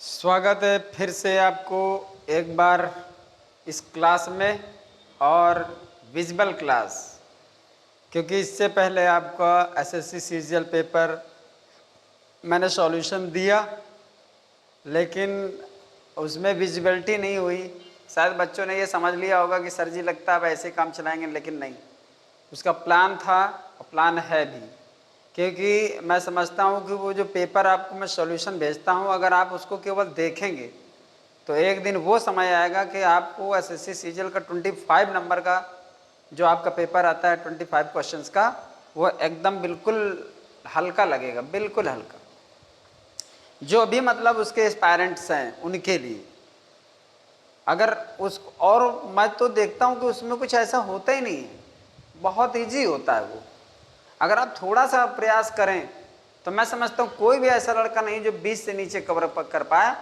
स्वागत है फिर से आपको एक बार इस क्लास में और विजुअल क्लास, क्योंकि इससे पहले आपका एसएससी सीजीएल पेपर मैंने सॉल्यूशन दिया, लेकिन उसमें विजिबिलिटी नहीं हुई। शायद बच्चों ने ये समझ लिया होगा कि सर जी लगता है अब ऐसे काम चलाएंगे, लेकिन नहीं, उसका प्लान था और प्लान है भी। क्योंकि मैं समझता हूँ कि वो जो पेपर आपको मैं सॉल्यूशन भेजता हूँ, अगर आप उसको केवल देखेंगे तो एक दिन वो समय आएगा कि आपको एसएससी सीजीएल का 25 नंबर का जो आपका पेपर आता है 25 क्वेश्चंस का, वो एकदम बिल्कुल हल्का लगेगा, बिल्कुल हल्का। जो भी मतलब उसके एस्पायरेंट्स हैं उनके लिए, अगर उस और मैं तो देखता हूँ कि उसमें कुछ ऐसा होता ही नहीं है, बहुत ईजी होता है वो। अगर आप थोड़ा सा प्रयास करें तो मैं समझता हूँ कोई भी ऐसा लड़का नहीं जो 20 से नीचे कवर कर पाए,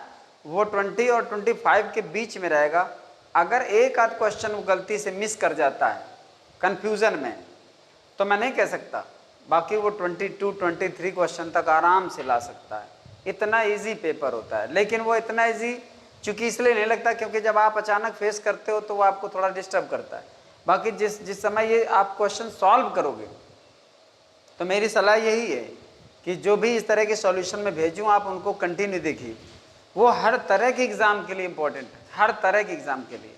वो 20 और 25 के बीच में रहेगा। अगर एक आध क्वेश्चन वो गलती से मिस कर जाता है कन्फ्यूज़न में, तो मैं नहीं कह सकता, बाकी वो 22-23 क्वेश्चन तक आराम से ला सकता है। इतना इजी पेपर होता है, लेकिन वो इतना इजी चूँकि इसलिए नहीं लगता क्योंकि जब आप अचानक फेस करते हो तो वो आपको थोड़ा डिस्टर्ब करता है। बाकी जिस समय ये आप क्वेश्चन सॉल्व करोगे, तो मेरी सलाह यही है कि जो भी इस तरह के सॉल्यूशन में भेजूँ आप उनको कंटिन्यू देखिए। वो हर तरह के एग्ज़ाम के लिए इम्पोर्टेंट है, हर तरह के एग्ज़ाम के लिए।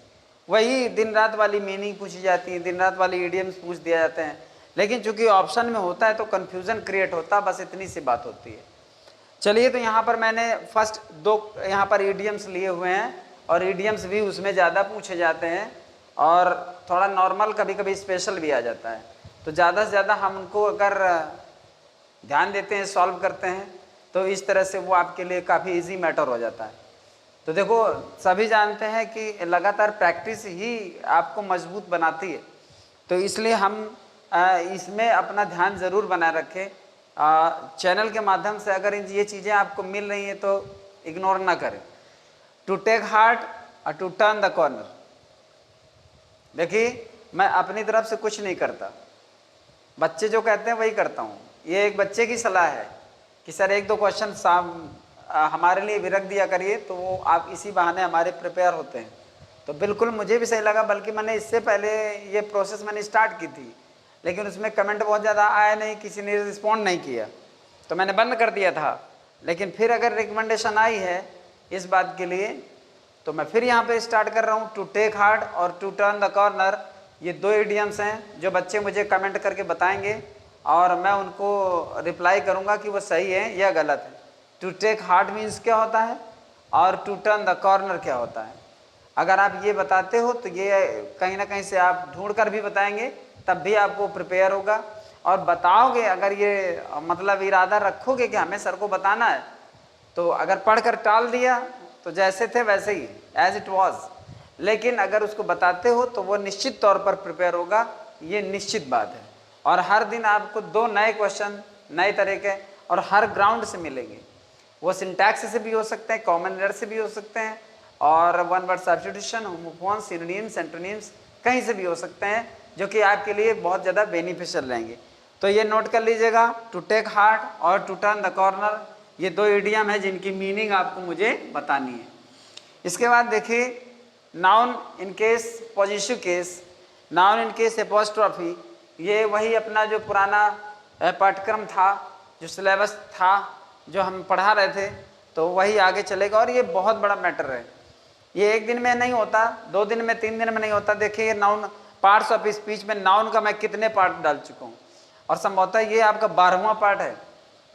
वही दिन रात वाली मीनिंग पूछी जाती है, दिन रात वाली इडियम्स पूछ दिया जाते हैं, लेकिन चूंकि ऑप्शन में होता है तो कन्फ्यूज़न क्रिएट होता है, बस इतनी सी बात होती है। चलिए, तो यहाँ पर मैंने फर्स्ट 2 यहाँ पर इडियम्स लिए हुए हैं, और इडियम्स भी उसमें ज़्यादा पूछे जाते हैं और थोड़ा नॉर्मल कभी कभी स्पेशल भी आ जाता है। तो ज़्यादा से ज़्यादा हम उनको अगर ध्यान देते हैं, सॉल्व करते हैं, तो इस तरह से वो आपके लिए काफ़ी इजी मैटर हो जाता है। तो देखो, सभी जानते हैं कि लगातार प्रैक्टिस ही आपको मजबूत बनाती है, तो इसलिए हम इसमें अपना ध्यान ज़रूर बनाए रखें। चैनल के माध्यम से अगर ये चीज़ें आपको मिल रही हैं तो इग्नोर ना करें। टू टेक हार्ट और टू टर्न द कॉर्नर। देखिए, मैं अपनी तरफ से कुछ नहीं करता, बच्चे जो कहते हैं वही करता हूँ। ये एक बच्चे की सलाह है कि सर 1-2 क्वेश्चन हमारे लिए भी रख दिया करिए, तो वो आप इसी बहाने हमारे प्रिपेयर होते हैं। तो बिल्कुल मुझे भी सही लगा, बल्कि मैंने इससे पहले ये प्रोसेस मैंने स्टार्ट की थी, लेकिन उसमें कमेंट बहुत ज़्यादा आया नहीं, किसी ने रिस्पॉन्ड नहीं किया, तो मैंने बंद कर दिया था। लेकिन फिर अगर रिकमेंडेशन आई है इस बात के लिए, तो मैं फिर यहाँ पे स्टार्ट कर रहा हूँ। टू टेक हार्ट और टू टर्न द कॉर्नर, ये 2 इडियम्स हैं जो बच्चे मुझे कमेंट करके बताएंगे, और मैं उनको रिप्लाई करूँगा कि वो सही है या गलत है। टू टेक हार्ट मीन्स क्या होता है और टू टर्न द कॉर्नर क्या होता है। अगर आप ये बताते हो तो ये कहीं ना कहीं से आप ढूंढ कर भी बताएंगे, तब भी आपको प्रिपेयर होगा। और बताओगे, अगर ये मतलब इरादा रखोगे कि हमें सर को बताना है, तो अगर पढ़कर टाल दिया तो जैसे थे वैसे ही, एज इट वॉज। लेकिन अगर उसको बताते हो तो वो निश्चित तौर पर प्रिपेयर होगा, ये निश्चित बात है। और हर दिन आपको 2 नए क्वेश्चन नए तरह के और हर ग्राउंड से मिलेंगे। वो सिंटैक्स से भी हो सकते हैं, कॉमन एरर से भी हो सकते हैं, और one word substitution, homophone, synonyms, antonyms कहीं से भी हो सकते हैं, जो कि आपके लिए बहुत ज़्यादा बेनिफिशियल रहेंगे। तो ये नोट कर लीजिएगा, टू टेक हार्ट और टू टर्न द कॉर्नर, ये 2 इडियम है जिनकी मीनिंग आपको मुझे बतानी है। इसके बाद देखिए, noun in case positive case, noun in case apostrophe, ये वही अपना जो पुराना पाठ्यक्रम था, जो सिलेबस था, जो हम पढ़ा रहे थे, तो वही आगे चलेगा। और ये बहुत बड़ा मैटर है, ये 1 दिन में नहीं होता, 2 दिन में, 3 दिन में नहीं होता। देखिए, नाउन पार्ट्स ऑफ स्पीच में नाउन का मैं कितने पार्ट डाल चुका हूँ, और संभवतः ये आपका 12वां पार्ट है।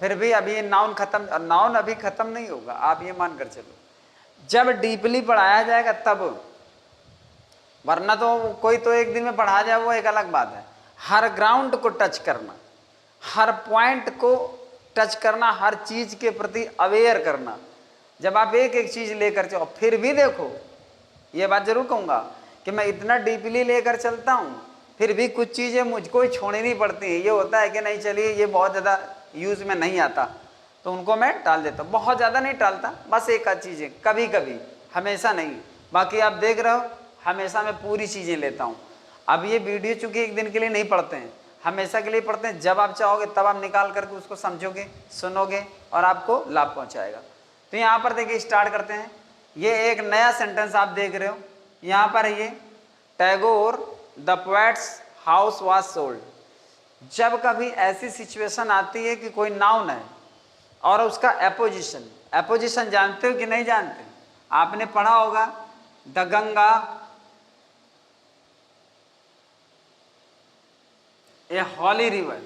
फिर भी अभी ये नाउन खत्म, नाउन अभी खत्म नहीं होगा, आप ये मान कर चलो। जब डीपली पढ़ाया जाएगा तब, वरना तो कोई तो 1 दिन में पढ़ा जाए वो एक अलग बात है। हर ग्राउंड को टच करना, हर पॉइंट को टच करना, हर चीज के प्रति अवेयर करना। जब आप एक एक चीज लेकर चलो, फिर भी देखो, ये बात जरूर कहूंगा कि मैं इतना डीपली लेकर चलता हूँ, फिर भी कुछ चीजें मुझको छोड़नी नहीं पड़ती हैं। ये होता है कि नहीं, चलिए ये बहुत ज्यादा यूज में नहीं आता, तो उनको मैं टाल देता हूँ। बहुत ज्यादा नहीं टालता, बस एक आध चीजें, कभी कभी, हमेशा नहीं। बाकी आप देख रहे हो, हमेशा मैं पूरी चीजें लेता हूँ। अब ये वीडियो चूंकि 1 दिन के लिए नहीं पढ़ते हैं, हमेशा के लिए पढ़ते हैं। जब आप चाहोगे तब आप निकाल करके उसको समझोगे, सुनोगे, और आपको लाभ पहुंचाएगा। तो यहाँ पर देखिए स्टार्ट करते हैं। ये एक नया सेंटेंस आप देख रहे हो, यहाँ पर ये Tagore the poets house was sold. जब कभी ऐसी सिचुएशन आती है कि कोई नाउन है और उसका एपोजिशन, एपोजिशन जानते हो कि नहीं जानते? आपने पढ़ा होगा the Ganga a holy river,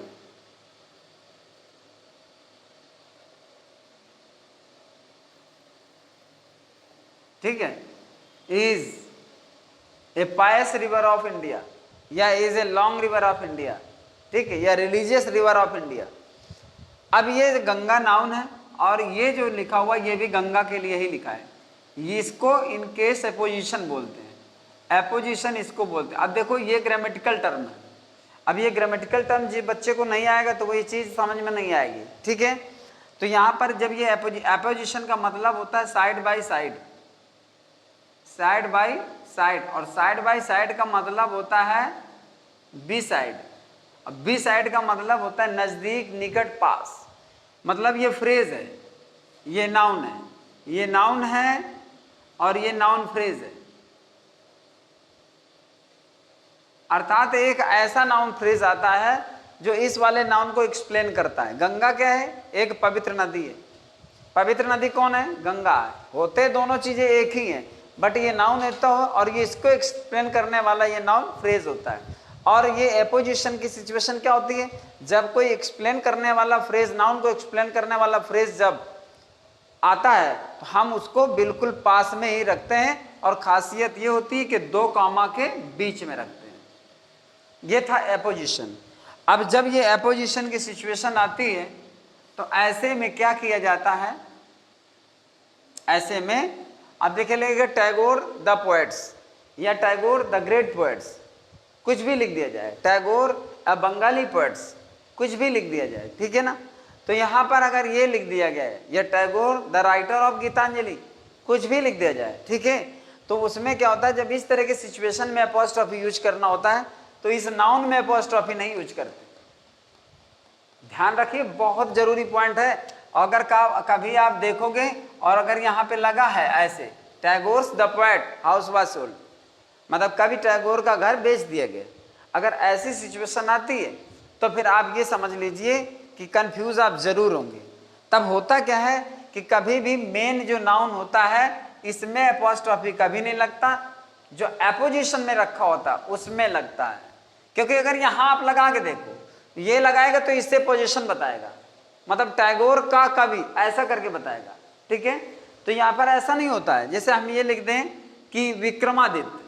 ठीक है, is a pious river of India, या is a long river of India, ठीक है, या रिलीजियस रिवर ऑफ इंडिया। अब ये गंगा नाउन है और ये जो लिखा हुआ ये भी गंगा के लिए ही लिखा है। इसको इन केस एपोजिशन बोलते हैं, एपोजिशन इसको बोलते हैं। अब देखो ये ग्रामेटिकल टर्म है। अब ये ग्रामेटिकल टर्म जो बच्चे को नहीं आएगा तो वो ये चीज समझ में नहीं आएगी, ठीक है। तो यहाँ पर जब ये एपोजिशन का मतलब होता है side by side, side by side, और साइड बाय साइड का मतलब होता है बी साइड। अब बी साइड का मतलब होता है नजदीक, निकट, पास। मतलब ये फ्रेज है, ये नाउन है, ये नाउन है और ये नाउन फ्रेज है। अर्थात एक ऐसा नाउन फ्रेज आता है जो इस वाले नाउन को एक्सप्लेन करता है। गंगा क्या है? एक पवित्र नदी है। पवित्र नदी कौन है? गंगा है। होते दोनों चीजें एक ही हैं, बट ये नाउन होता है और ये इसको एक्सप्लेन करने वाला ये नाउन फ्रेज होता है। और ये एपोजिशन की सिचुएशन क्या होती है? जब कोई एक्सप्लेन करने वाला फ्रेज, नाउन को एक्सप्लेन करने वाला फ्रेज जब आता है तो हम उसको बिल्कुल पास में ही रखते हैं, और खासियत ये होती है कि दो कॉमा के बीच में रखते हैं। ये था एपोजिशन। अब जब ये एपोजिशन की सिचुएशन आती है तो ऐसे में क्या किया जाता है? ऐसे में अब देखे लगेगा टैगोर द पोएट्स या टैगोर द ग्रेट पोएट्स, कुछ भी लिख दिया जाए, टैगोर अ बंगाली पोएट्स, कुछ भी लिख दिया जाए, ठीक है ना। तो यहाँ पर अगर ये लिख दिया गया है या Tagore the writer of Gitanjali, कुछ भी लिख दिया जाए, ठीक है, तो उसमें क्या होता है, जब इस तरह के सिचुएशन में अपॉस्ट्रोफी यूज करना होता है तो इस नाउन में अपॉस्ट्रोफी नहीं यूज करते। ध्यान रखिए, बहुत जरूरी पॉइंट है। अगर कभी आप देखोगे और अगर यहाँ पे लगा है ऐसे Tagore's the poet house was sold, मतलब कभी टैगोर का घर बेच दिया गया, अगर ऐसी सिचुएशन आती है तो फिर आप ये समझ लीजिए कि कंफ्यूज आप जरूर होंगे। तब होता क्या है कि कभी भी मेन जो नाउन होता है इसमें अपॉस्ट्रोफी कभी नहीं लगता, जो एपोजिशन में रखा होता उसमें लगता है। क्योंकि अगर यहाँ आप लगा के देखो, ये लगाएगा तो इससे पोजीशन बताएगा, मतलब टैगोर का कवि ऐसा करके बताएगा, ठीक है। तो यहाँ पर ऐसा नहीं होता है। जैसे हम ये लिख दें कि विक्रमादित्य,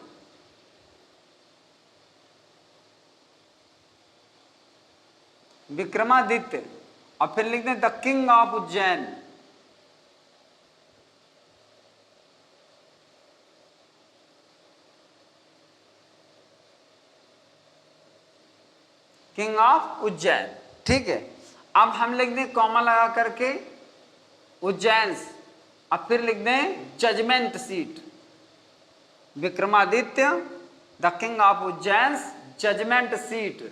विक्रमादित्य, और फिर लिख दें the king of Ujjain, king of Ujjain, ठीक है। अब हम लिख दें कॉमा लगा करके उज्जैन्स, अब फिर लिख दें judgement seat, Vikramaditya the king of Ujjain's judgement seat.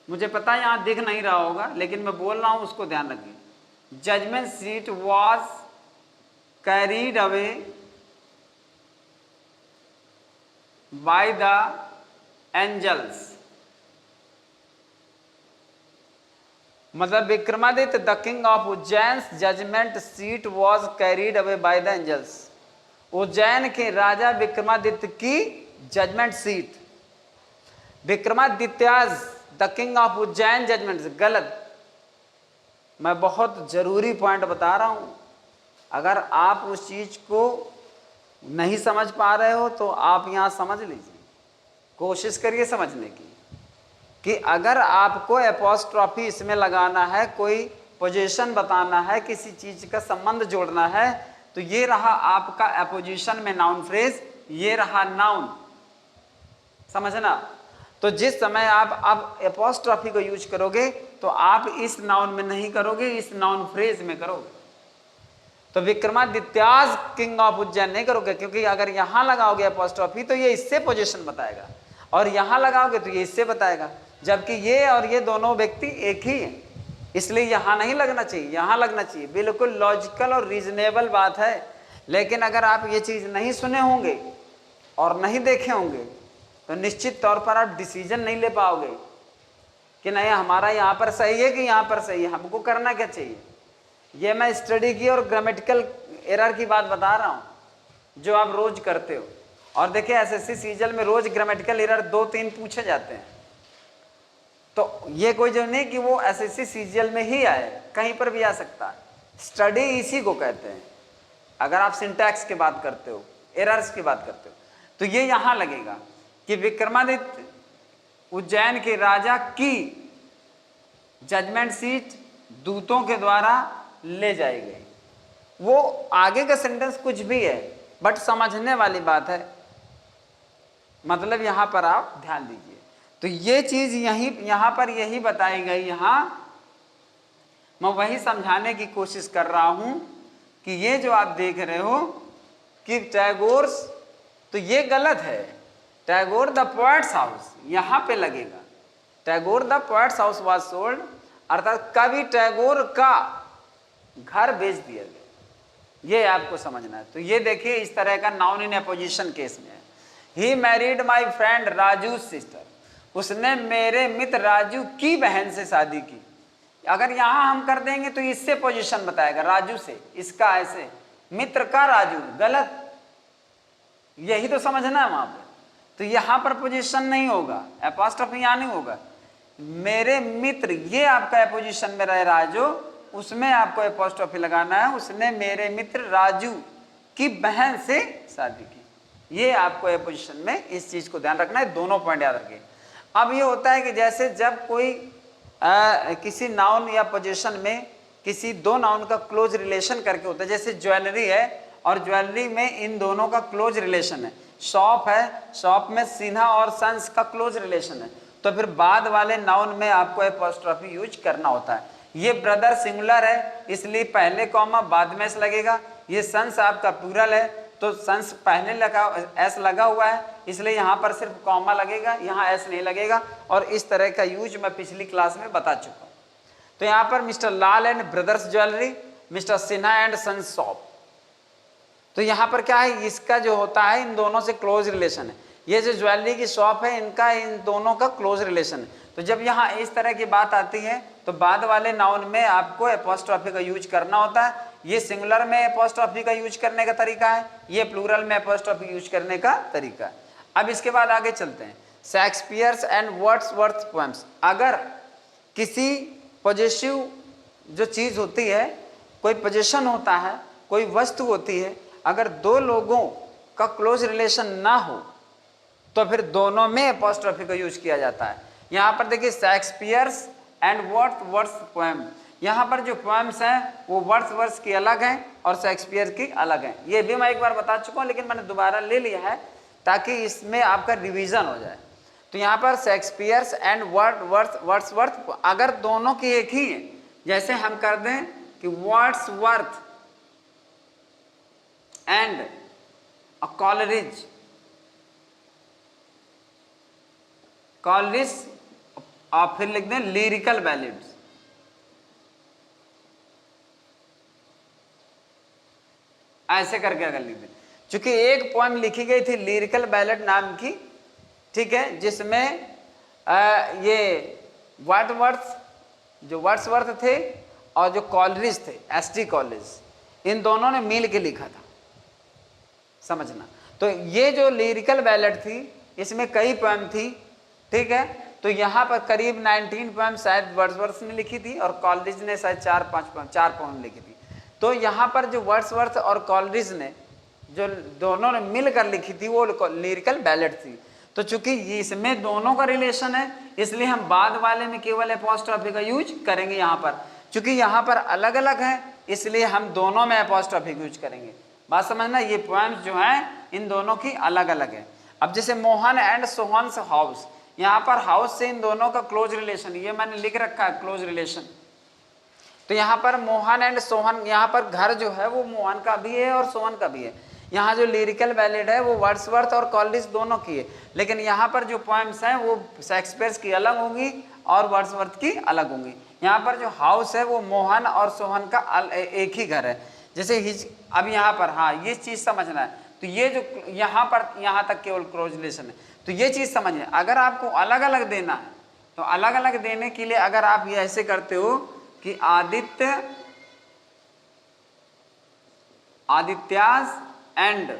मुझे पता है यहां दिख नहीं रहा होगा, लेकिन मैं बोल रहा हूं, उसको ध्यान रखिए। Judgement seat was carried away by the angels, मतलब Vikramaditya the king of Ujjain judgement seat was carried away by the angels. Ujjain के राजा विक्रमादित्य की judgement seat, Vikramaditya's the king of Ujjain judgement, गलत। मैं बहुत जरूरी पॉइंट बता रहा हूं, अगर आप उस चीज को नहीं समझ पा रहे हो तो आप यहां समझ लीजिए, कोशिश करिए समझने की, कि अगर आपको एपोस्ट्रोफी इसमें लगाना है, कोई पोजीशन बताना है, किसी चीज का संबंध जोड़ना है, तो ये रहा आपका एपोजिशन में नाउन फ्रेज, ये रहा नाउन, समझना। तो जिस समय आप अब एपोस्ट्रोफी को यूज करोगे तो आप इस नाउन में नहीं करोगे, इस नाउन फ्रेज में करोगे। तो विक्रमादित्याज किंग ऑफ उज्जैन नहीं करोगे, क्योंकि अगर यहां लगाओगे एपोस्ट्रोफी तो ये इससे पोजीशन बताएगा, और यहां लगाओगे तो ये इससे बताएगा, जबकि ये और ये दोनों व्यक्ति एक ही हैं। इसलिए यहाँ नहीं लगना चाहिए, यहाँ लगना चाहिए। बिल्कुल लॉजिकल और रीजनेबल बात है। लेकिन अगर आप ये चीज़ नहीं सुने होंगे और नहीं देखे होंगे तो निश्चित तौर पर आप डिसीजन नहीं ले पाओगे कि नहीं हमारा यहाँ पर सही है कि यहाँ पर सही है, हमको करना क्या चाहिए। ये मैं स्टडी की और ग्रामेटिकल एरर की बात बता रहा हूँ जो आप रोज करते हो। और देखिए एसएससी सीजल में रोज ग्रामेटिकल एरर 2-3 पूछे जाते हैं। तो ये कोई जो नहीं कि वो एसएससी सीजल में ही आए, कहीं पर भी आ सकता है। स्टडी इसी को कहते हैं। अगर आप सिंटैक्स की बात करते हो, एरर्स की बात करते हो, तो ये यहाँ लगेगा कि विक्रमादित्य उज्जैन के राजा की जजमेंट सीट दूतों के द्वारा ले जाई गई। वो आगे का सेंटेंस कुछ भी है बट समझने वाली बात है, मतलब यहां पर आप ध्यान दीजिए। तो ये चीज यहां पर यही बताई गई। यहां मैं वही समझाने की कोशिश कर रहा हूं कि ये जो आप देख रहे हो कि टैगोर, तो ये गलत है। टैगोर द पोएट्स हाउस यहां पे लगेगा। Tagore the poets house was sold, अर्थात कवि टैगोर का घर बेच दिया गया। ये आपको समझना है। तो ये देखिए इस तरह का नाउन इन अपोजिशन केस में है। He married my friend Raju sister, उसने मेरे मित्र राजू की बहन से शादी की। अगर यहां हम कर देंगे तो इससे पोजीशन बताएगा, राजू से, इसका ऐसे, मित्र का राजू, गलत। यही तो समझना है वहां पे। तो यहां पर पोजीशन नहीं होगा, एपोस्ट्रोफी यहां नहीं होगा। मेरे मित्र, ये आपका एपोजिशन में रहे राजू, उसमें आपको एपोस्ट्रोफी लगाना है। उसने मेरे मित्र राजू की बहन से शादी की। ये आपको एपोजिशन में इस चीज को ध्यान रखना है, दोनों पॉइंट याद रखिए। अब ये होता है कि जैसे जब कोई किसी नाउन या पोजीशन में किसी दो नाउन का क्लोज रिलेशन करके होता है, जैसे ज्वेलरी है और ज्वेलरी में इन दोनों का क्लोज रिलेशन है। शॉप है, शॉप में सिन्हा और सन्स का क्लोज रिलेशन है, तो फिर बाद वाले नाउन में आपको एपोस्ट्रोफी यूज करना होता है। ये ब्रदर सिंगुलर है इसलिए पहले कॉमा बाद में एस लगेगा। ये सन्स आपका प्लूरल है तो सन्स पहले लगा एस लगा हुआ है, इसलिए यहाँ पर सिर्फ कॉमा लगेगा, यहाँ एस नहीं लगेगा। और इस तरह का यूज मैं पिछली क्लास में बता चुका हूँ। तो यहाँ पर mister Lal and brothers jewellery, mister Sinha and sons shop. तो यहाँ पर क्या है, इसका जो होता है इन दोनों से क्लोज रिलेशन है। ये जो ज्वेलरी की शॉप है इनका इन दोनों का क्लोज रिलेशन है। तो जब यहाँ इस तरह की बात आती है तो बाद वाले नाउन में आपको एपोस्ट्रोफी का यूज करना होता है। ये सिंगुलर में एपोस्ट्रोफी का यूज करने का तरीका है, ये प्लूरल में एपोस्ट्रोफी यूज करने का तरीका है। अब इसके बाद आगे चलते हैं। Shakespeare's and Wordsworth poems. अगर किसी पॉजिटिव जो चीज होती है, कोई पोजीशन होता है, कोई वस्तु होती है, अगर दो लोगों का क्लोज रिलेशन ना हो तो फिर दोनों में एपोस्ट्रोफी का यूज किया जाता है। यहाँ पर देखिए शेक्सपियर्स एंड वर्ड्सवर्थ पोएम। यहाँ पर जो पोएम्स हैं वो वर्ड्सवर्थ की अलग हैं और शेक्सपियर की अलग हैं। ये भी मैं एक बार बता चुका हूँ लेकिन मैंने दोबारा ले लिया है ताकि इसमें आपका रिवीजन हो जाए। तो यहाँ पर शेक्सपियर्स एंड वर्ड्सवर्थ, अगर दोनों की एक ही है, जैसे हम कर दें कि वर्ड्सवर्थ एंड कॉलरिज, कॉलरिज आप फिर लिख दें लिरिकल बैलेड्स। ऐसे करके अगर लिख दें, चूंकि एक पोएम लिखी गई थी लिरिकल बैलेड नाम की, ठीक है, जिसमें ये वर्ड्सवर्थ थे और जो कॉलरिज थे, एसटी कॉलरिज, इन दोनों ने मिल के लिखा था, समझना। तो ये जो लिरिकल बैलेड थी इसमें कई पोएम थी, ठीक है। तो यहाँ पर करीब 19 पोएम शायद वर्ड्सवर्थ ने लिखी थी और कॉलरिज ने शायद 4 पोएम लिखी थी। तो यहाँ पर जो वर्ड्सवर्थ और कॉलरिज ने जो दोनों ने मिलकर लिखी थी वो लिरिकल बैलेड थी। तो चूंकि इसमें दोनों का रिलेशन है इसलिए हम बाद वाले में केवल एपोस्ट्रोफी का यूज करेंगे। यहाँ पर चूंकि यहाँ पर अलग अलग है इसलिए हम दोनों में एपोस्ट्रोफी का यूज करेंगे। बात समझना, ये पोएम्स जो हैं इन दोनों की अलग अलग है। अब जैसे मोहन एंड सोहन्स हाउस, यहाँ पर हाउस से इन दोनों का क्लोज रिलेशन, ये मैंने लिख रखा है क्लोज रिलेशन। तो यहाँ पर मोहन एंड सोहन, यहाँ पर घर जो है वो मोहन का भी है और सोहन का भी है। यहाँ जो लिरिकल बैलेड है वो वर्ड्सवर्थ और कॉलरिज दोनों की है, लेकिन यहाँ पर जो पोएम्स हैं वो शेक्सपियर की अलग होंगी और वर्ड्सवर्थ की अलग होंगी। यहाँ पर जो हाउस है वो मोहन और सोहन का एक ही घर है। जैसे हिज, अब यहाँ पर हाँ ये चीज समझना है, तो ये जो यहाँ पर यहाँ तक केवल क्लोज रिलेशन है, तो ये चीज समझिए। अगर आपको अलग अलग देना है तो अलग अलग देने के लिए अगर आप ये ऐसे करते हो कि आदित्य, आदित्यास एंड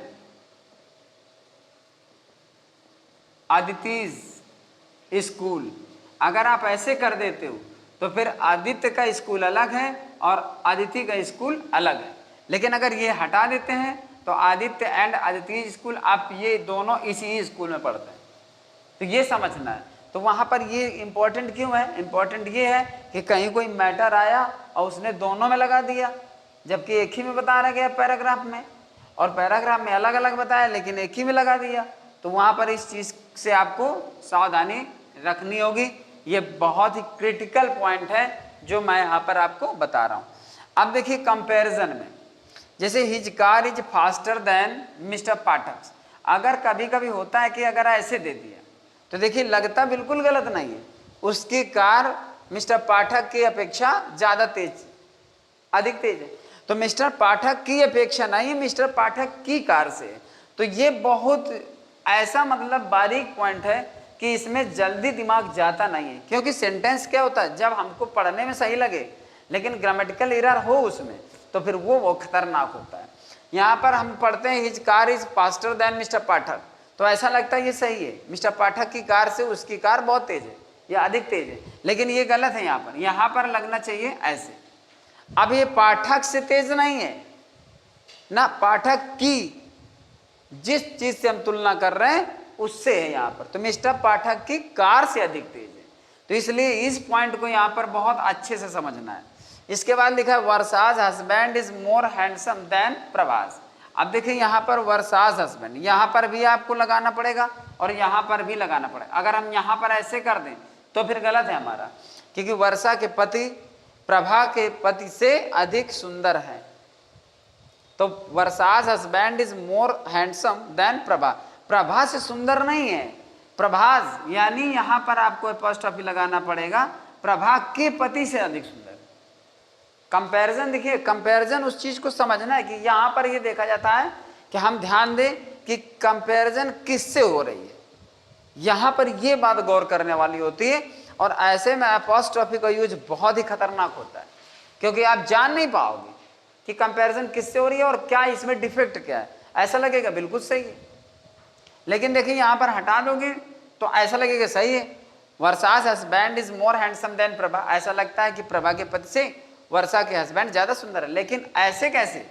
आदितिज स्कूल, अगर आप ऐसे कर देते हो तो फिर आदित्य का स्कूल अलग है और आदिति का स्कूल अलग है। लेकिन अगर ये हटा देते हैं तो आदित्य एंड आदिति स्कूल, आप ये दोनों इसी स्कूल में पढ़ते हैं, तो ये समझना है। तो वहां पर ये इंपॉर्टेंट क्यों है? इंपॉर्टेंट ये है कि कहीं कोई मैटर आया और उसने दोनों में लगा दिया, जबकि एक ही में बता रहा गया पैराग्राफ में, और पैराग्राफ में अलग अलग बताया लेकिन एक ही में लगा दिया, तो वहां पर इस चीज से आपको सावधानी रखनी होगी। ये बहुत ही क्रिटिकल पॉइंट है जो मैं यहाँ पर आपको बता रहा हूँ। अब देखिए कंपैरिजन में, जैसे his car is faster than mister Pathak, अगर कभी कभी होता है कि अगर ऐसे दे दिया तो देखिए लगता बिल्कुल गलत नहीं है, उसकी कार मिस्टर पाठक की अपेक्षा ज्यादा तेज, अधिक तेज है, तो मिस्टर पाठक की अपेक्षा नहीं, मिस्टर पाठक की कार से। तो ये बहुत ऐसा मतलब बारीक पॉइंट है कि इसमें जल्दी दिमाग जाता नहीं है, क्योंकि सेंटेंस क्या होता है, जब हमको पढ़ने में सही लगे लेकिन ग्रामेटिकल एरर हो उसमें, तो फिर वो खतरनाक होता है। यहाँ पर हम पढ़ते हैं his car is faster than mister Pathak, तो ऐसा लगता है ये सही है, मिस्टर पाठक की कार से उसकी कार बहुत तेज है या अधिक तेज है, लेकिन ये गलत है। यहाँ पर लगना चाहिए ऐसे। अब ये पाठक से तेज नहीं है ना, पाठक की जिस चीज से हम तुलना कर रहे हैं उससे है यहाँ पर, तो मिस्टर पाठक की कार से अधिक तेज है। तो इसलिए इस पॉइंट को यहाँ पर बहुत अच्छे से समझना है। इसके बाद लिखा है Varsha's husband is more handsome than Prabhas. अब देखिए यहाँ पर वर्षाज हस्बैंड, यहाँ पर भी आपको लगाना पड़ेगा और यहाँ पर भी लगाना पड़ेगा। अगर हम यहाँ पर ऐसे कर दें तो फिर गलत है हमारा, क्योंकि वर्षा के पति प्रभा के पति से अधिक सुंदर है, तो Varsha's husband is more handsome than Prabha, Prabha से सुंदर नहीं है, प्रभाज, यानी यहाँ पर आपको एपॉस्ट्रोफी लगाना पड़ेगा, प्रभा के पति से अधिक सुंदर। कंपैरिजन देखिए, कंपैरिजन उस चीज को समझना है कि यहाँ पर ये देखा जाता है कि हम ध्यान दें कि कंपैरिजन किससे हो रही है, यहाँ पर ये बात गौर करने वाली होती है। और ऐसे में एपॉस्ट्रोफी का यूज बहुत ही खतरनाक होता है, क्योंकि आप जान नहीं पाओगे कि कंपैरिजन किससे हो रही है और क्या इसमें डिफेक्ट क्या है। ऐसा लगेगा बिल्कुल सही है, लेकिन देखिए यहाँ पर हटा दोगे तो ऐसा लगेगा सही है, Varsha's husband is more handsome than Prabha, ऐसा लगता है कि प्रभा के पति से वर्षा के हस्बैंड ज्यादा सुंदर है। लेकिन ऐसे कैसे,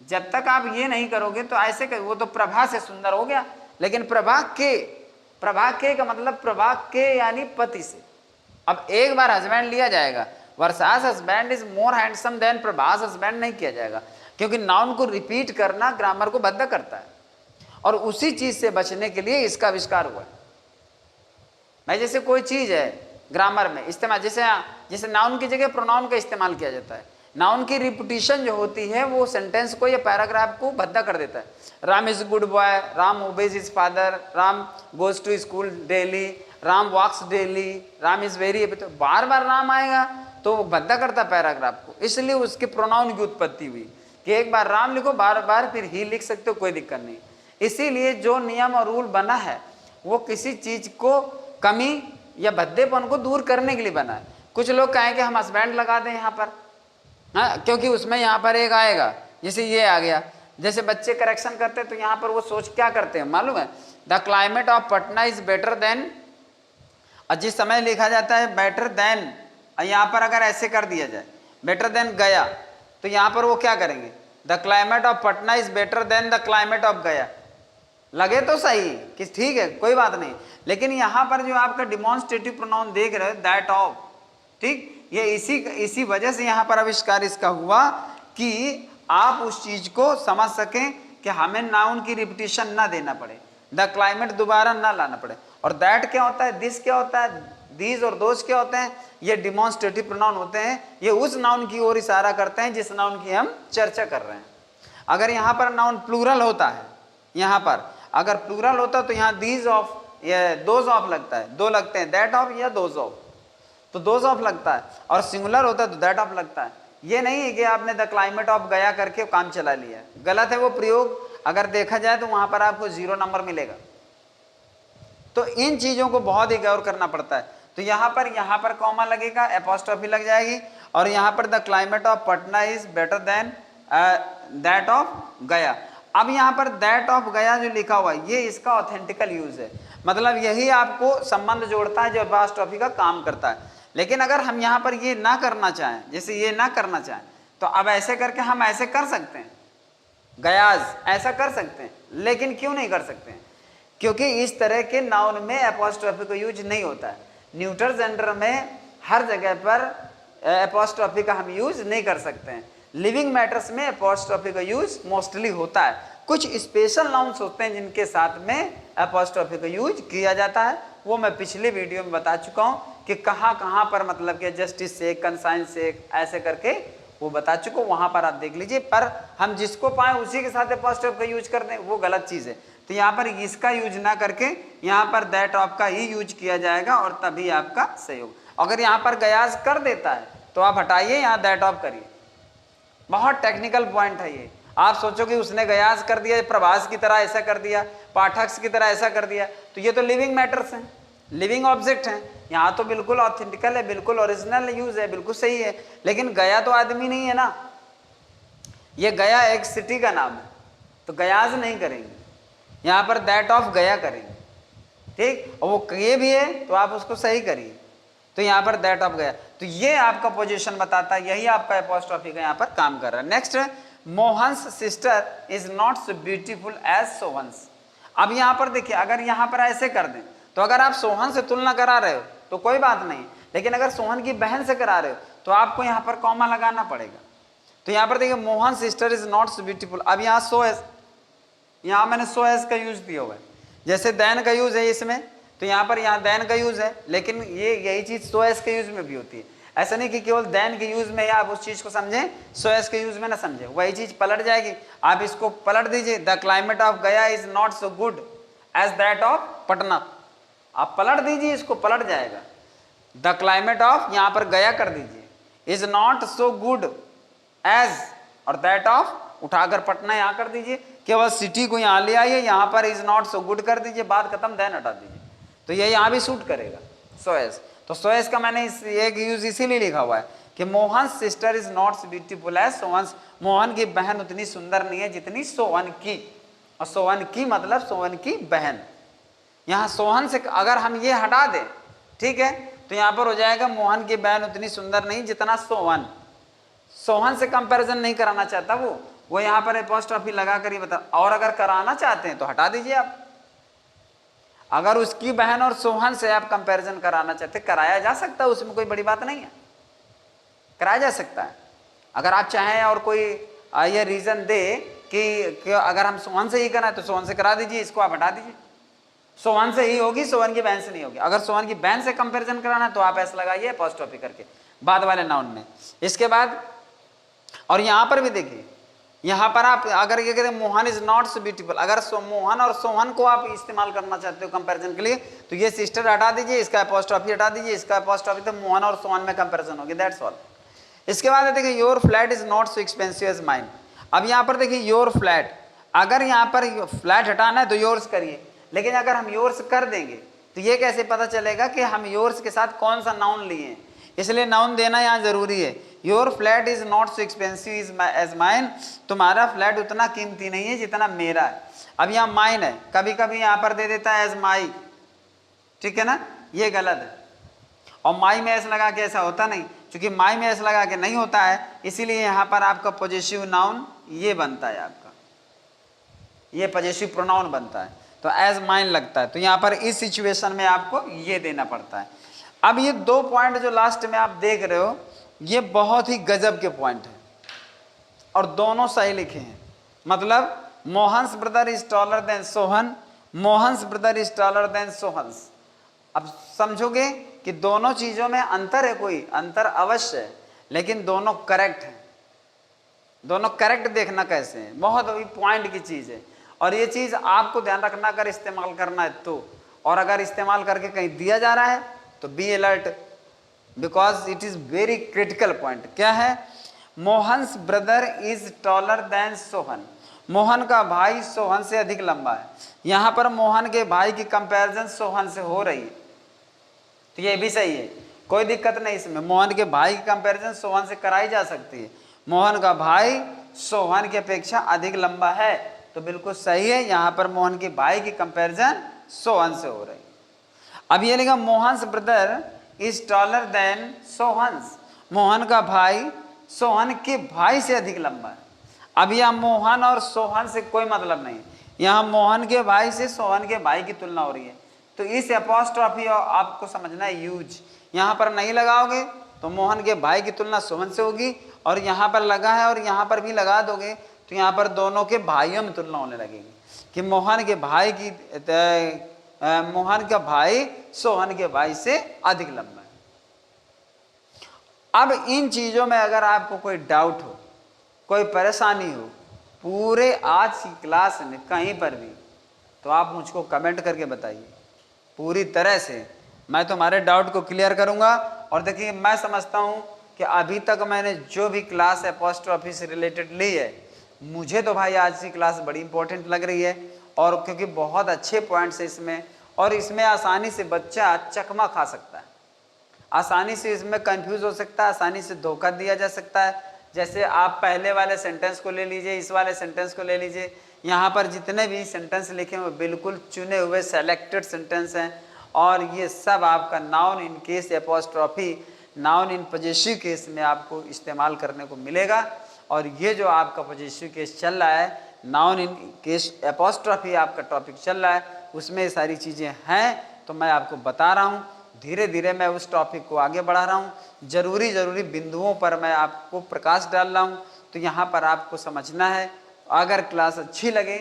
जब तक आप ये नहीं करोगे तो ऐसे वो तो प्रभा से सुंदर हो गया, लेकिन प्रभा के का मतलब प्रभा के यानी पति से। अब एक बार हस्बैंड लिया जाएगा, Varsha's husband is more handsome than Prabhas husband नहीं किया जाएगा, क्योंकि नाउन को रिपीट करना ग्रामर को बद्ध करता है, और उसी चीज से बचने के लिए इसका आविष्कार हुआ है। भाई जैसे कोई चीज है ग्रामर में इस्तेमाल, जैसे नाउन की जगह प्रोनाउन का इस्तेमाल किया जाता है, नाउन की रिपीटिशन जो होती है वो सेंटेंस को या पैराग्राफ को बद्ध कर देता है। Ram is good boy, Ram obeys his father, Ram goes to school daily, Ram walks daily, Ram is very happy, तो बार बार राम आएगा तो वो बद्ध करता पैराग्राफ को, इसलिए उसके प्रोनाउन की उत्पत्ति हुई कि एक बार राम लिखो, बार बार फिर ही लिख सकते हो, कोई दिक्कत नहीं। इसीलिए जो नियम और रूल बना है वो किसी चीज को कमी या भद्देपन को दूर करने के लिए बना है। कुछ लोग कहें कि हम हस्बैंड लगा दें यहाँ पर, हाँ, क्योंकि उसमें यहाँ पर एक आएगा, जैसे ये आ गया, जैसे बच्चे करेक्शन करते हैं तो यहाँ पर वो सोच क्या करते हैं मालूम है, the climate of Patna is better than, और जिस समय लिखा जाता है बेटर देन, यहाँ पर अगर ऐसे कर दिया जाए बेटर देन गया, तो यहाँ पर वो क्या करेंगे, the climate of Patna is better than the climate of गया। लगे तो सही कि ठीक है कोई बात नहीं, लेकिन यहाँ पर जो आपका डिमॉन्स्ट्रेटिव प्रोनाउन देख रहे हो दैट ऑफ, ठीक, ये इसी वजह से यहाँ पर आविष्कार इसका हुआ कि आप उस चीज को समझ सकें कि हमें नाउन की रिपीटिशन ना देना पड़े, द क्लाइमेट दोबारा ना लाना पड़े। और दैट क्या होता है, दिस क्या होता है, दीज और दोज क्या होते हैं, ये डिमॉन्स्ट्रेटिव प्रोनाउन होते हैं, ये उस नाउन की ओर इशारा करते हैं जिस नाउन की हम चर्चा कर रहे हैं। अगर यहाँ पर नाउन प्लूरल होता है, यहाँ पर अगर प्लूरल होता तो यहाँ दीज ऑफ या दोज ऑफ लगता है, दो लगते हैं, दैट ऑफ या दोज ऑफ, तो दोज ऑफ लगता है, और सिंगुलर होता है तो दैट ऑफ लगता है। ये नहीं है कि आपने द क्लाइमेट ऑफ गया करके काम चला लिया, गलत है वो प्रयोग। अगर देखा जाए तो वहां पर आपको 0 नंबर मिलेगा। तो इन चीजों को बहुत ही गौर करना पड़ता है। तो यहाँ पर कॉमा लगेगा, एपोस्ट्रोफी लग जाएगी, और यहाँ पर the climate of Patna is better than that of गया। अब यहाँ पर दैट ऑफ गया जो लिखा हुआ है, ये इसका ऑथेंटिकल यूज है, मतलब यही आपको संबंध जोड़ता है जो एपोस्ट्रोफी का काम करता है। लेकिन अगर हम यहाँ पर ये ना करना चाहें, जैसे ये ना करना चाहें, तो अब ऐसे करके हम ऐसे कर सकते हैं, गयाज ऐसा कर सकते हैं। लेकिन क्यों नहीं कर सकते हैं? क्योंकि इस तरह के नाउन में एपोस्ट्रोफी का यूज नहीं होता है। न्यूटर जेंडर में हर जगह पर एपोस्ट्रोफी का हम यूज नहीं कर सकते हैं। लिविंग मैटर्स में एपोस्ट्रोफी का यूज मोस्टली होता है। कुछ स्पेशल नाउन्स होते हैं जिनके साथ में एपोस्ट्रोफी का यूज किया जाता है, वो मैं पिछले वीडियो में बता चुका हूं कि कहां कहां पर, मतलब कि जस्टिस से, कंसाइन से, ऐसे करके वो बता चुका हूं, वहां पर आप देख लीजिए। पर हम जिसको पाए उसी के साथ एपोस्ट्रोफी का यूज कर दें, वो गलत चीज है। तो यहाँ पर इसका यूज ना करके यहाँ पर दैट ऑफ का ही यूज किया जाएगा, और तभी आपका सहयोग। अगर यहाँ पर गयाज कर देता है तो आप हटाइए, यहाँ दैट ऑफ करिए। बहुत टेक्निकल पॉइंट है ये। आप सोचो कि उसने गयाज कर दिया, प्रभास की तरह ऐसा कर दिया, पाठक की तरह ऐसा कर दिया, तो ये तो लिविंग मैटर्स हैं, लिविंग ऑब्जेक्ट हैं। यहाँ तो बिल्कुल ऑथेंटिकल है, बिल्कुल ओरिजिनल यूज है, बिल्कुल सही है। लेकिन गया तो आदमी नहीं है ना, ये गया एक सिटी का नाम है, तो गयाज नहीं करेंगे, यहाँ पर दैट ऑफ गया करेंगे, ठीक। और वो ये भी है तो आप उसको सही करिए। तो यहाँ पर दैट ऑफ गया, तो ये आपका पोजीशन बताता है, यही आपका एपोस्ट्रोफी का यहाँ पर काम कर रहा है। Next, Mohan's sister is not so beautiful as Sohan's. अब यहाँ पर देखिए, अगर यहाँ पर ऐसे कर दें तो अगर आप सोहन से तुलना करा रहे हो तो कोई बात नहीं, लेकिन अगर सोहन की बहन से करा रहे हो तो आपको यहाँ पर कॉमा लगाना पड़ेगा। तो यहाँ पर देखिए, Mohan sister is not so beautiful. अब यहाँ सो एस, यहाँ मैंने सो एस का यूज दिया हुआ है, जैसे दैन का यूज है इसमें, तो यहाँ पर यहाँ दैन का यूज है, लेकिन ये यही चीज सो एस के यूज में भी होती है। ऐसा नहीं कि केवल दैन के यूज में आप उस चीज को समझें, सो एस के यूज में ना समझे, वही चीज पलट जाएगी। आप इसको पलट दीजिए, the climate of Gaya is not so good as that of Patna. आप पलट दीजिए, इसको पलट जाएगा। द क्लाइमेट ऑफ, यहाँ पर गया कर दीजिए, is not so good as, और दैट ऑफ उठाकर पटना यहाँ कर दीजिए, केवल सिटी को यहाँ ले आइए, यहाँ पर इज नॉट सो गुड कर दीजिए, बात खत्म, देन हटा दीजिए, तो ये यहाँ भी सूट करेगा सो एस। तो सो एस का मैंने एक यूज इसीलिए लिखा हुआ है कि Mohan sister is not so beautiful as Sohan. Mohan की बहन उतनी सुंदर नहीं है जितनी सोहन की, और सोहन की मतलब सोहन की बहन। यहाँ सोहन से अगर हम ये हटा दें, ठीक है, तो यहाँ पर हो जाएगा मोहन की बहन उतनी सुंदर नहीं जितना सोहन। सोहन से कंपैरिजन नहीं कराना चाहता वो यहाँ पर एपोस्ट्रोफी लगा कर ही बता। और अगर कराना चाहते हैं तो हटा दीजिए आप। अगर उसकी बहन और सोहन से आप कंपैरिजन कराना चाहते, कराया जा सकता है, उसमें कोई बड़ी बात नहीं है, कराया जा सकता है। अगर आप चाहें और कोई ये रीजन दे कि अगर हम सोहन से ही कराएं तो सोहन से करा दीजिए, इसको आप हटा दीजिए। सोहन से ही होगी, सोहन की बहन से नहीं होगी। अगर सोहन की बहन से कंपैरिजन कराना है तो आप ऐसा लगाइए एपोस्ट्रोफी करके बाद वाले नाउन में। इसके बाद और यहाँ पर भी देखिए, यहाँ पर आप अगर ये कहते हैं Mohan is not so beautiful, अगर मोहन और सोहन को आप इस्तेमाल करना चाहते हो कंपैरिजन के लिए, तो ये सिस्टर हटा दीजिए, इसका एपोस्ट्रोफी हटा दीजिए, इसका एपोस्ट्रोफी, तो मोहन और सोहन में कंपैरिजन होगी, दैट्स ऑल। इसके बाद देखिए, your flat is not so expensive as mine. अब यहाँ पर देखिए योर फ्लैट, अगर यहाँ पर फ्लैट हटाना है तो योर्स करिए, लेकिन अगर हम योर्स कर देंगे तो ये कैसे पता चलेगा कि हम योर्स के साथ कौन सा नाउन लिए हैं, इसलिए नाउन देना यहाँ जरूरी है। Your flat is not so expensive as mine, तुम्हारा फ्लैट उतना कीमती नहीं है जितना मेरा है। अब यहाँ माइन है, कभी कभी यहाँ पर दे देता है एज माई, ठीक है ना, ये गलत है। और माई में एस लगा के ऐसा होता नहीं, क्योंकि माई में एस लगा के नहीं होता है, इसीलिए यहाँ पर आपका पॉजेसिव नाउन ये बनता है, आपका ये पॉजेसिव प्रोनाउन बनता है, तो एज माइन लगता है। तो यहाँ पर इस सिचुएशन में आपको ये देना पड़ता है। अब ये 2 पॉइंट जो लास्ट में आप देख रहे हो, ये बहुत ही गजब के पॉइंट हैं और दोनों सही लिखे हैं। मतलब Mohan's brother is taller than Sohan, Mohan's brother is taller than Sohan's. अब समझोगे कि दोनों चीजों में अंतर है, कोई अंतर अवश्य है, लेकिन दोनों करेक्ट हैं। दोनों करेक्ट देखना कैसे है, बहुत अभी पॉइंट की चीज है, और ये चीज आपको ध्यान रखना अगर इस्तेमाल करना है तो। और अगर इस्तेमाल करके कहीं दिया जा रहा है तो be alert, because it is very critical point. क्या है? Mohan's brother is taller than Sohan. Mohan का भाई सोहन से अधिक लंबा है। यहां पर मोहन के भाई की कंपैरिजन सोहन से हो रही है, तो ये भी सही है, कोई दिक्कत नहीं इसमें। मोहन के भाई की कंपैरिजन सोहन से कराई जा सकती है। मोहन का भाई सोहन की अपेक्षा अधिक लंबा है, तो बिल्कुल सही है। यहां पर मोहन के भाई की कंपैरिजन सोहन से हो रही है। अब ये लिखा Mohan's brother is taller than Sohan's. Mohan का भाई सोहन के भाई से अधिक लंबा है। अब यह मोहन और सोहन से कोई मतलब नहीं, यहाँ मोहन के भाई से सोहन के भाई की तुलना हो रही है। तो इस एपोस्ट्रॉफी आपको समझना है यूज। यहाँ पर नहीं लगाओगे तो मोहन के भाई की तुलना सोहन से होगी, और यहाँ पर लगा है और यहाँ पर भी लगा दोगे तो यहाँ पर दोनों के भाइयों में तुलना होने लगेगी कि मोहन के भाई की मोहन का भाई सोहन के भाई से अधिक लंबा है। अब इन चीजों में अगर आपको कोई डाउट हो, कोई परेशानी हो पूरे आज की क्लास में कहीं पर भी, तो आप मुझको कमेंट करके बताइए। पूरी तरह से मैं तुम्हारे डाउट को क्लियर करूंगा। और देखिए, मैं समझता हूं कि अभी तक मैंने जो भी क्लास एपोस्ट्रॉफी से रिलेटेड ली है, मुझे तो भाई आज की क्लास बड़ी इंपॉर्टेंट लग रही है, और क्योंकि बहुत अच्छे पॉइंट्स है इसमें, और इसमें आसानी से बच्चा चकमा खा सकता है, आसानी से इसमें कंफ्यूज हो सकता है, आसानी से धोखा दिया जा सकता है। जैसे आप पहले वाले सेंटेंस को ले लीजिए, इस वाले सेंटेंस को ले लीजिए, यहाँ पर जितने भी सेंटेंस लिखे हैं वो बिल्कुल चुने हुए सेलेक्टेड सेंटेंस हैं, और ये सब आपका noun in case apostrophe, noun in positive case में आपको इस्तेमाल करने को मिलेगा। और ये जो आपका पॉजिटिव केस चल रहा है, नाउन इन केस एपोस्ट्रॉफी आपका टॉपिक चल रहा है, उसमें सारी चीज़ें हैं, तो मैं आपको बता रहा हूँ। धीरे धीरे मैं उस टॉपिक को आगे बढ़ा रहा हूँ, जरूरी बिंदुओं पर मैं आपको प्रकाश डाल रहा हूँ। तो यहाँ पर आपको समझना है, अगर क्लास अच्छी लगे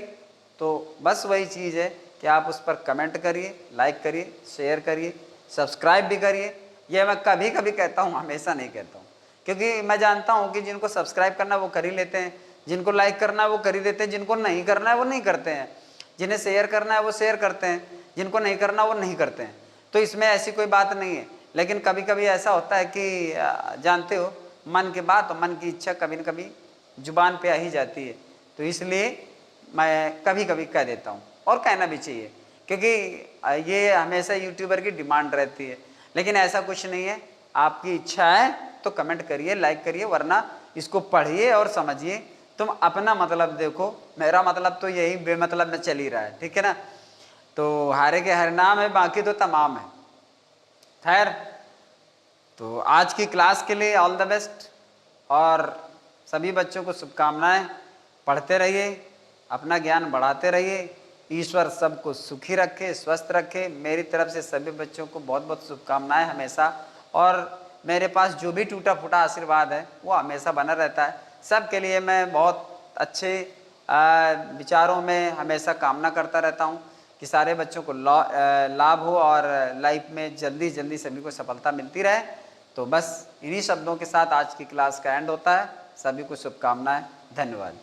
तो बस वही चीज़ है कि आप उस पर कमेंट करिए, लाइक करिए, शेयर करिए, सब्सक्राइब भी करिए। ये मैं कभी कभी कहता हूँ, हमेशा नहीं कहता हूँ, क्योंकि मैं जानता हूँ कि जिनको सब्सक्राइब करना वो कर ही लेते हैं, जिनको लाइक करना है वो कर ही देते हैं, जिनको नहीं करना है वो नहीं करते हैं, जिन्हें शेयर करना है वो शेयर करते हैं, जिनको नहीं करना वो नहीं करते हैं। तो इसमें ऐसी कोई बात नहीं है। लेकिन कभी कभी ऐसा होता है कि जानते हो, मन की बात और मन की इच्छा कभी न कभी जुबान पे आ ही जाती है, तो इसलिए मैं कभी कभी कह देता हूँ, और कहना भी चाहिए, क्योंकि ये हमेशा यूट्यूबर की डिमांड रहती है। लेकिन ऐसा कुछ नहीं है, आपकी इच्छा है तो कमेंट करिए, लाइक करिए, वरना इसको पढ़िए और समझिए। तुम अपना मतलब देखो, मेरा मतलब तो यही बेमतलब में चल ही रहा है, ठीक है ना। तो हारे के हर नाम है, बाकी तो तमाम है। खैर, तो आज की क्लास के लिए ऑल द बेस्ट, और सभी बच्चों को शुभकामनाएं। पढ़ते रहिए, अपना ज्ञान बढ़ाते रहिए। ईश्वर सबको सुखी रखे, स्वस्थ रखे। मेरी तरफ से सभी बच्चों को बहुत बहुत शुभकामनाएं हमेशा, और मेरे पास जो भी टूटा फूटा आशीर्वाद है वो हमेशा बना रहता है। सबके लिए मैं बहुत अच्छे विचारों में हमेशा कामना करता रहता हूँ कि सारे बच्चों को लाभ हो और लाइफ में जल्दी जल्दी सभी को सफलता मिलती रहे। तो बस इन्हीं शब्दों के साथ आज की क्लास का एंड होता है। सभी को शुभकामनाएं। धन्यवाद।